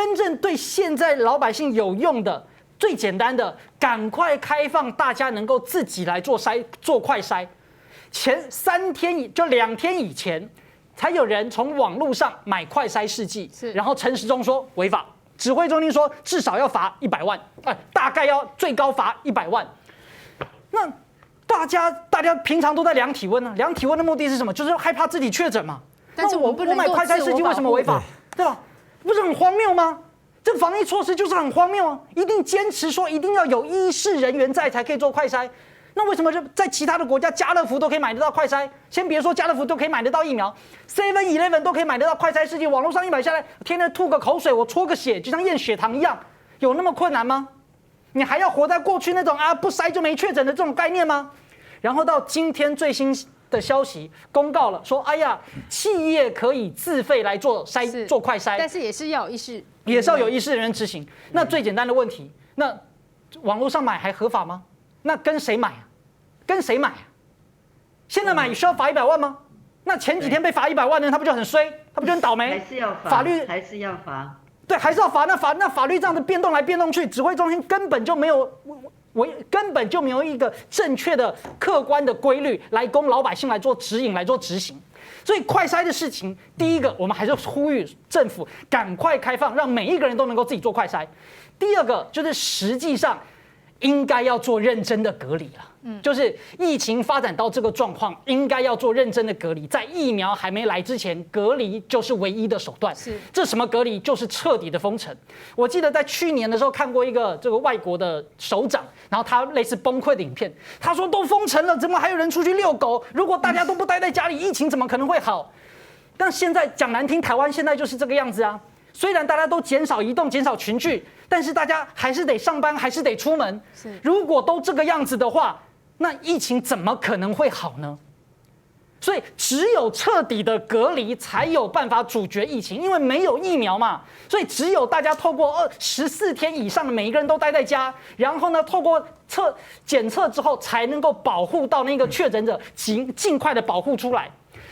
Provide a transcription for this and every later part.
真正对现在老百姓有用的、最简单的，赶快开放，大家能够自己来做快筛。前2天以前，才有人从网络上买快筛试剂，然后陈时中说违法，指挥中心说至少要罚100万，大概要最高罚100万。那大家平常都在量体温啊，量体温的目的是什么？就是害怕自己确诊嘛。但是我买快筛试剂为什么违法？对吧？不是很荒谬吗？这个防疫措施就是很荒谬啊！一定坚持说一定要有医事人员在才可以做快筛。那为什么在其他的国家，家乐福都可以买得到快筛？先别说家乐福都可以买得到疫苗 ，7-Eleven 都可以买得到快筛试剂，网络上一买下来，天天吐个口水，我搓个血，就像验血糖一样，有那么困难吗？你还要活在过去那种不筛就没确诊的这种概念吗？然后到今天最新的消息公告了，说哎呀，企业可以自费来做快筛，但是也是要有医事人员执行。那最简单的问题，那网络上买还合法吗？那跟谁买啊？跟谁买啊？现在买需要罚100万吗？那前几天被罚100万的人，他不就很衰？他不就很倒霉？还是要罚，法律还是要罚。对，还是要罚。那法律这样子变动来变动去，指挥中心根本就没有一个正确的、客观的规律来供老百姓来做指引、来做执行。所以快筛的事情，第一个我们还是呼吁政府赶快开放，让每一个人都能够自己做快筛。第二个就是实际上应该要做认真的隔离了。就是疫情发展到这个状况，应该要做认真的隔离。在疫苗还没来之前，隔离就是唯一的手段。这什么隔离？就是彻底的封城。我记得在去年的时候看过一个这个外国的首长，然后他类似崩溃的影片，他说都封城了，怎么还有人出去遛狗？如果大家都不待在家里，疫情怎么可能会好？但现在讲难听，台湾现在就是这个样子啊。虽然大家都减少移动、减少群聚，但是大家还是得上班，还是得出门。如果都这个样子的话，那疫情怎么可能会好呢？所以只有彻底的隔离才有办法阻绝疫情，因为没有疫苗嘛。所以只有大家透过14天以上的每一个人都待在家，然后呢，透过检测之后，才能够保护到那个确诊者，尽快的保护出来。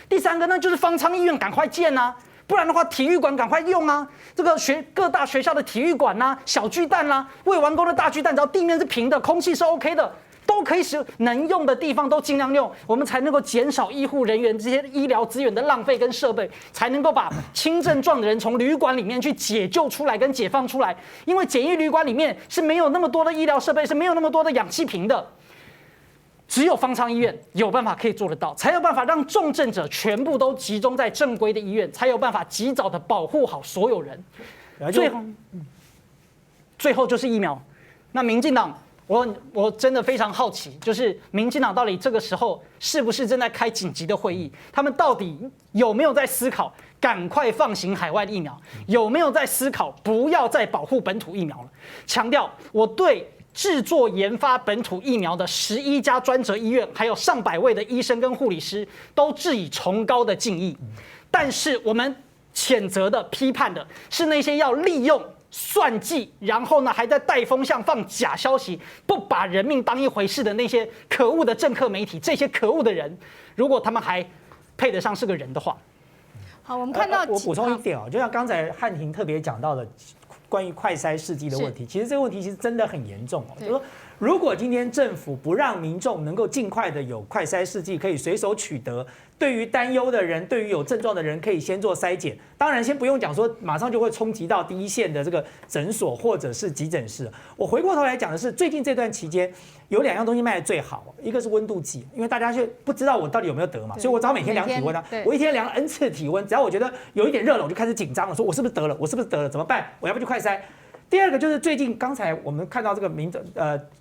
第三个呢，就是方舱医院赶快建啊。不然的话，体育馆赶快用啊！这个各大学校的体育馆啦、小巨蛋啦、未完工的大巨蛋，只要地面是平的，空气是 OK 的，都可以使能用的地方都尽量用，我们才能够减少医护人员这些医疗资源的浪费跟设备，才能够把轻症状的人从旅馆里面去解救出来跟解放出来。因为检疫旅馆里面是没有那么多的医疗设备，是没有那么多的氧气瓶的。只有方舱医院有办法可以做得到，才有办法让重症者全部都集中在正规的医院，才有办法及早的保护好所有人。最后就是疫苗。那民进党，我真的非常好奇，就是民进党到底这个时候是不是正在开紧急的会议？他们到底有没有在思考赶快放行海外的疫苗？有没有在思考不要再保护本土疫苗了？强调我对制作研发本土疫苗的11家专责医院，还有上百位的医生跟护理师，都致以崇高的敬意。但是我们谴责的、批判的是那些要利用算计，然后呢还在带风向、放假消息、不把人命当一回事的那些可恶的政客媒体，这些可恶的人，如果他们还配得上是个人的话，好，我们看到我补充一点哦，就像刚才汉庭特别讲到的。关于快筛试剂的问题，其实这个问题其实真的很严重哦。就是说，如果今天政府不让民众能够尽快的有快筛试剂可以随手取得，对于担忧的人，对于有症状的人，可以先做筛检。当然，先不用讲说马上就会冲击到第一线的这个诊所或者是急诊室。我回过头来讲的是，最近这段期间有2样东西卖的最好，一个是温度计，因为大家就不知道我到底有没有得嘛，所以我只好每天量体温啊。我一天量 N 次体温，只要我觉得有一点热了，我就开始紧张了，说我是不是得了？我是不是得了？怎么办？我要不要去快筛？第二个就是最近刚才我们看到这个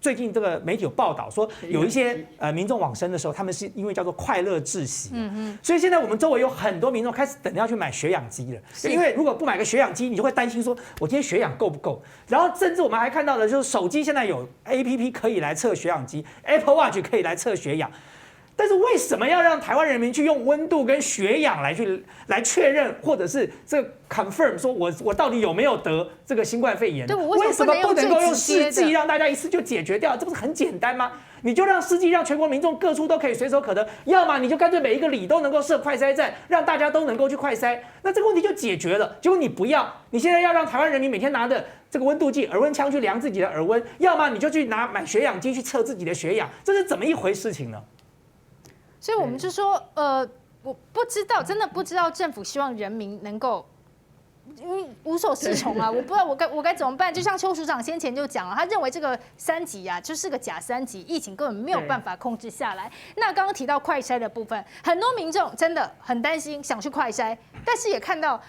最近这个媒体有报道说，有一些民众往生的时候，他们是因为叫做快乐窒息，所以现在我们周围有很多民众开始等着要去买血氧机了，因为如果不买个血氧机，你就会担心说我今天血氧够不够。然后甚至我们还看到的就是手机现在有 APP 可以来测血氧机 ，Apple Watch 可以来测血氧。但是为什么要让台湾人民去用温度跟血氧来确认，或者是这个 confirm 说我到底有没有得这个新冠肺炎？对，为什么不能够用试剂的让大家一次就解决掉？这不是很简单吗？你就让试剂让全国民众各处都可以随手可得，要么你就干脆每一个里都能够设快筛站，让大家都能够去快筛，那这个问题就解决了。结果你不要，你现在要让台湾人民每天拿着这个温度计、耳温枪去量自己的耳温，要么你就去买血氧机去测自己的血氧，这是怎么一回事情呢？所以我们就说，我不知道，真的不知道政府希望人民能够，因为无所适从啊，我不知道我该怎么办。就像邱署长先前就讲了，他认为这个3级啊，就是个假3级，疫情根本没有办法控制下来。那刚刚提到快筛的部分，很多民众真的很担心，想去快筛，但是也看到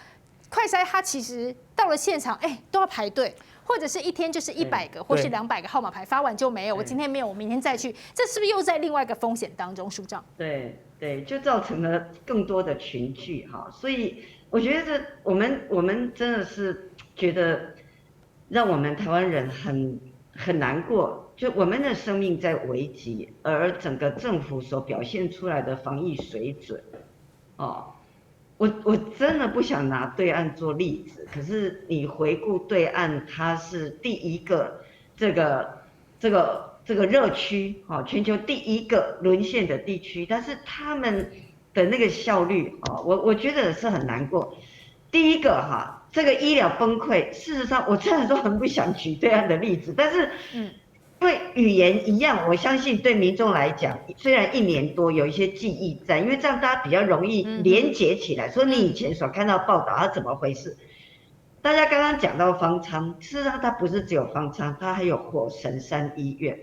快筛它其实到了现场，都要排队。或者是一天就是100个，或是200个号码牌发完就没有，我今天没有，我明天再去，这是不是又在另外一个风险当中？署长，对，就造成了更多的群聚哈，所以我觉得我们真的是觉得让我们台湾人很难过，就我们的生命在危急，而整个政府所表现出来的防疫水准，我真的不想拿对岸做例子，可是你回顾对岸，它是第一个这个热区，全球第一个沦陷的地区，但是他们的那个效率，我觉得是很难过。第一个这个医疗崩溃，事实上我真的都很不想举对岸的例子，但是因为语言一样，我相信对民众来讲，虽然1年多有一些记忆在，因为这样大家比较容易连结起来，说你以前所看到报道它怎么回事。大家刚刚讲到方舱，事实上它不是只有方舱，它还有火神山医院。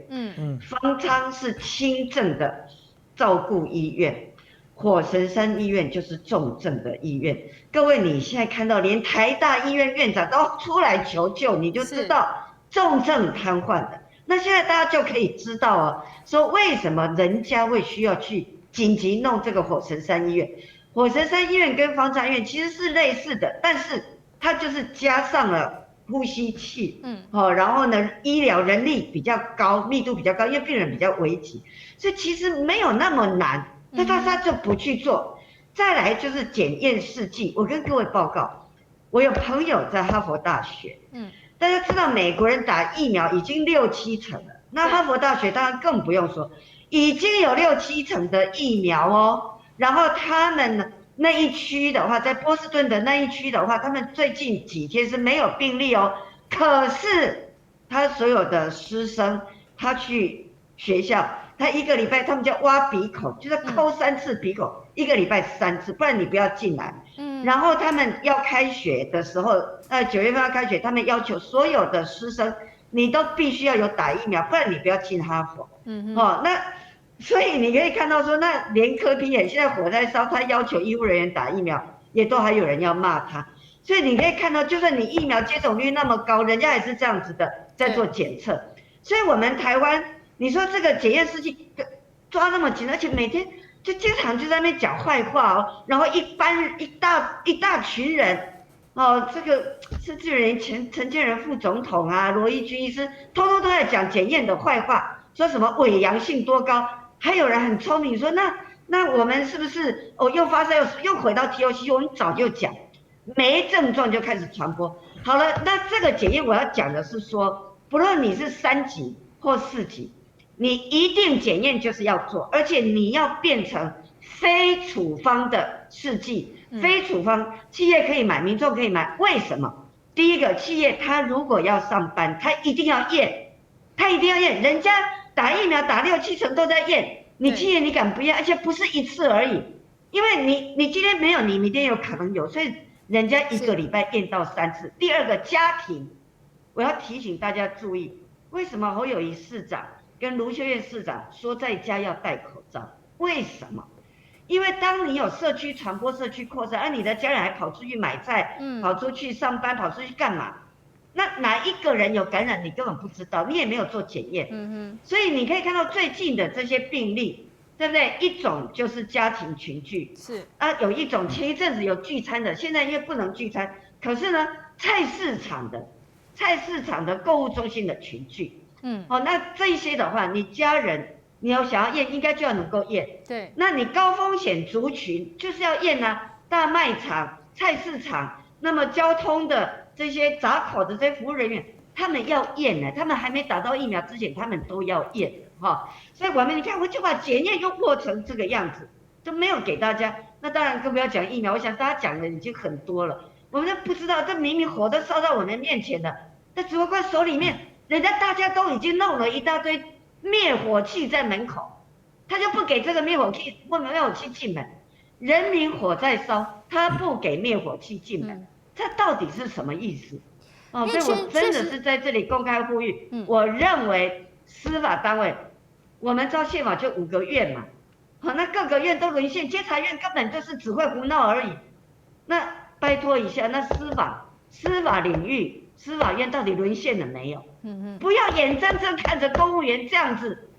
方舱是轻症的照顾医院，火神山医院就是重症的医院。各位，你现在看到连台大医院院长都出来求救，你就知道重症瘫痪的。那现在大家就可以知道说为什么人家会需要去紧急弄这个火神山医院。火神山医院跟方舱医院其实是类似的，但是它就是加上了呼吸器，然后呢，医疗人力比较高，密度比较高，因为病人比较危急，所以其实没有那么难，那他就不去做。再来就是检验试剂，我跟各位报告，我有朋友在哈佛大学，大家知道美国人打疫苗已经6、7成了，那哈佛大学当然更不用说，已经有6、7成的疫苗然后他们那一区的话，在波士顿的那一区的话，他们最近几天是没有病例可是他所有的师生，他去学校，他1个礼拜他们叫挖鼻孔，就是抠3次鼻孔，1个礼拜3次，不然你不要进来。然后他们要开学的时候，9月份要开学，他们要求所有的师生，你都必须要有打疫苗，不然你不要进哈佛。那所以你可以看到说，那连柯 P 也现在火在烧，他要求医护人员打疫苗，也都还有人要骂他。所以你可以看到，就算你疫苗接种率那么高，人家还是这样子的在做检测。所以我们台湾，你说这个检验试剂抓那么紧，而且每天就经常就在那边讲坏话然后一大群人这个甚至连陈建仁副总统罗一军医师，通通都在讲检验的坏话，说什么伪阳性多高，还有人很聪明说那我们是不是又发烧又回到 TOC， 我们早就讲，没症状就开始传播。好了，那这个检验我要讲的是说，不论你是3级或4级。你一定检验就是要做，而且你要变成非处方的试剂，非处方企业可以买，民众可以买。为什么？第一个，企业他如果要上班，他一定要验，人家打疫苗打6、7成都在验，你企业你敢不验？而且不是1次而已，因为你今天没有，你明天有可能有，所以人家1个礼拜验到3次。第二个，家庭，我要提醒大家注意，为什么侯友宜市长跟卢秀燕市长说在家要戴口罩？为什么？因为当你有社区传播、社区扩散，而你的家人还跑出去买菜，跑出去上班，跑出去干嘛？那哪一个人有感染，你根本不知道，你也没有做检验。所以你可以看到最近的这些病例，对不对？一种就是家庭群聚，有一种前一阵子有聚餐的，现在因为不能聚餐，可是呢，菜市场的购物中心的群聚。那这些的话，你家人你要想要验，应该就要能够验。对，那你高风险族群就是要验啊，大卖场、菜市场，那么交通的这些闸口的这些服务人员，他们要验呢，他们还没打到疫苗之前，他们都要验哈。所以我们你看，我就把检验又过成这个样子，都没有给大家。那当然更不要讲疫苗，我想大家讲的已经很多了，我们都不知道，这明明火都烧到我们面前了，那指挥官手里面，人家大家都已经弄了一大堆灭火器在门口，他就不给这个灭火器进门，人民火在烧，他不给灭火器进门，这到底是什么意思？哦，所以我真的是在这里公开呼吁，我认为司法单位，我们照宪法就5个院嘛，好，那各个院都沦陷，监察院根本就是只会胡闹而已。那拜托一下，那司法领域，司法院到底沦陷了没有？不要眼睁睁看着公务员这样子，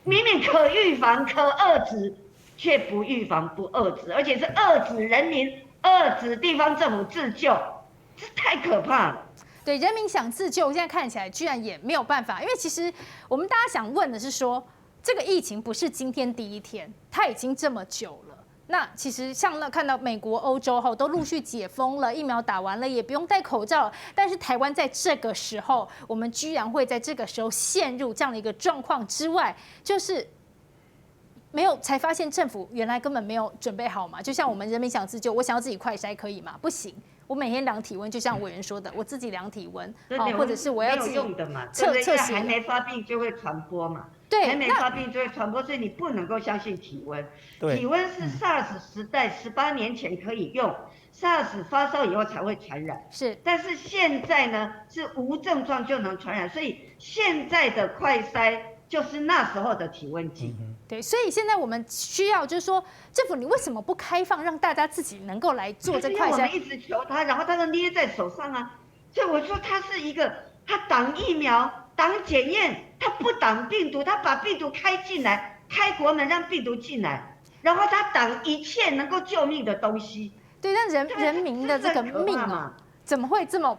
明明可预防可遏制，却不预防不遏制，而且是遏制人民、遏制地方政府自救，这太可怕了。对，人民想自救，现在看起来居然也没有办法，因为其实我们大家想问的是说，这个疫情不是今天第一天，它已经这么久了。那其实像看到美国、欧洲都陆续解封了，疫苗打完了，也不用戴口罩了。但是台湾在这个时候，我们居然会在这个时候陷入这样的一个状况之外，就是没有才发现政府原来根本没有准备好嘛。就像我们人民想自救，我想要自己快筛可以吗？不行。我每天量体温，就像委员说的，我自己量体温，或者是我要自己测血，还没发病就会传播嘛。对，还没发病就会传播，所以你不能够相信体温。体温是 SARS 时代18年前可以用，SARS 发烧以后才会传染。是，但是现在呢是无症状就能传染，所以现在的快筛就是那时候的体温计。对，所以现在我们需要就是说，政府你为什么不开放，让大家自己能够来做这快筛？我们一直求他，然后他就捏在手上啊。所以我说他是一个，他挡疫苗、挡检验，他不挡病毒，他把病毒开进来，开国门让病毒进来，然后他挡一切能够救命的东西。对，但人民的这个命啊，怎么会这么？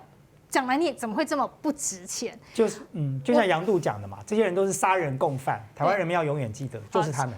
讲难听，怎么会这么不值钱？就是就像杨度讲的嘛，这些人都是杀人共犯，台湾人民要永远记得，就是他们。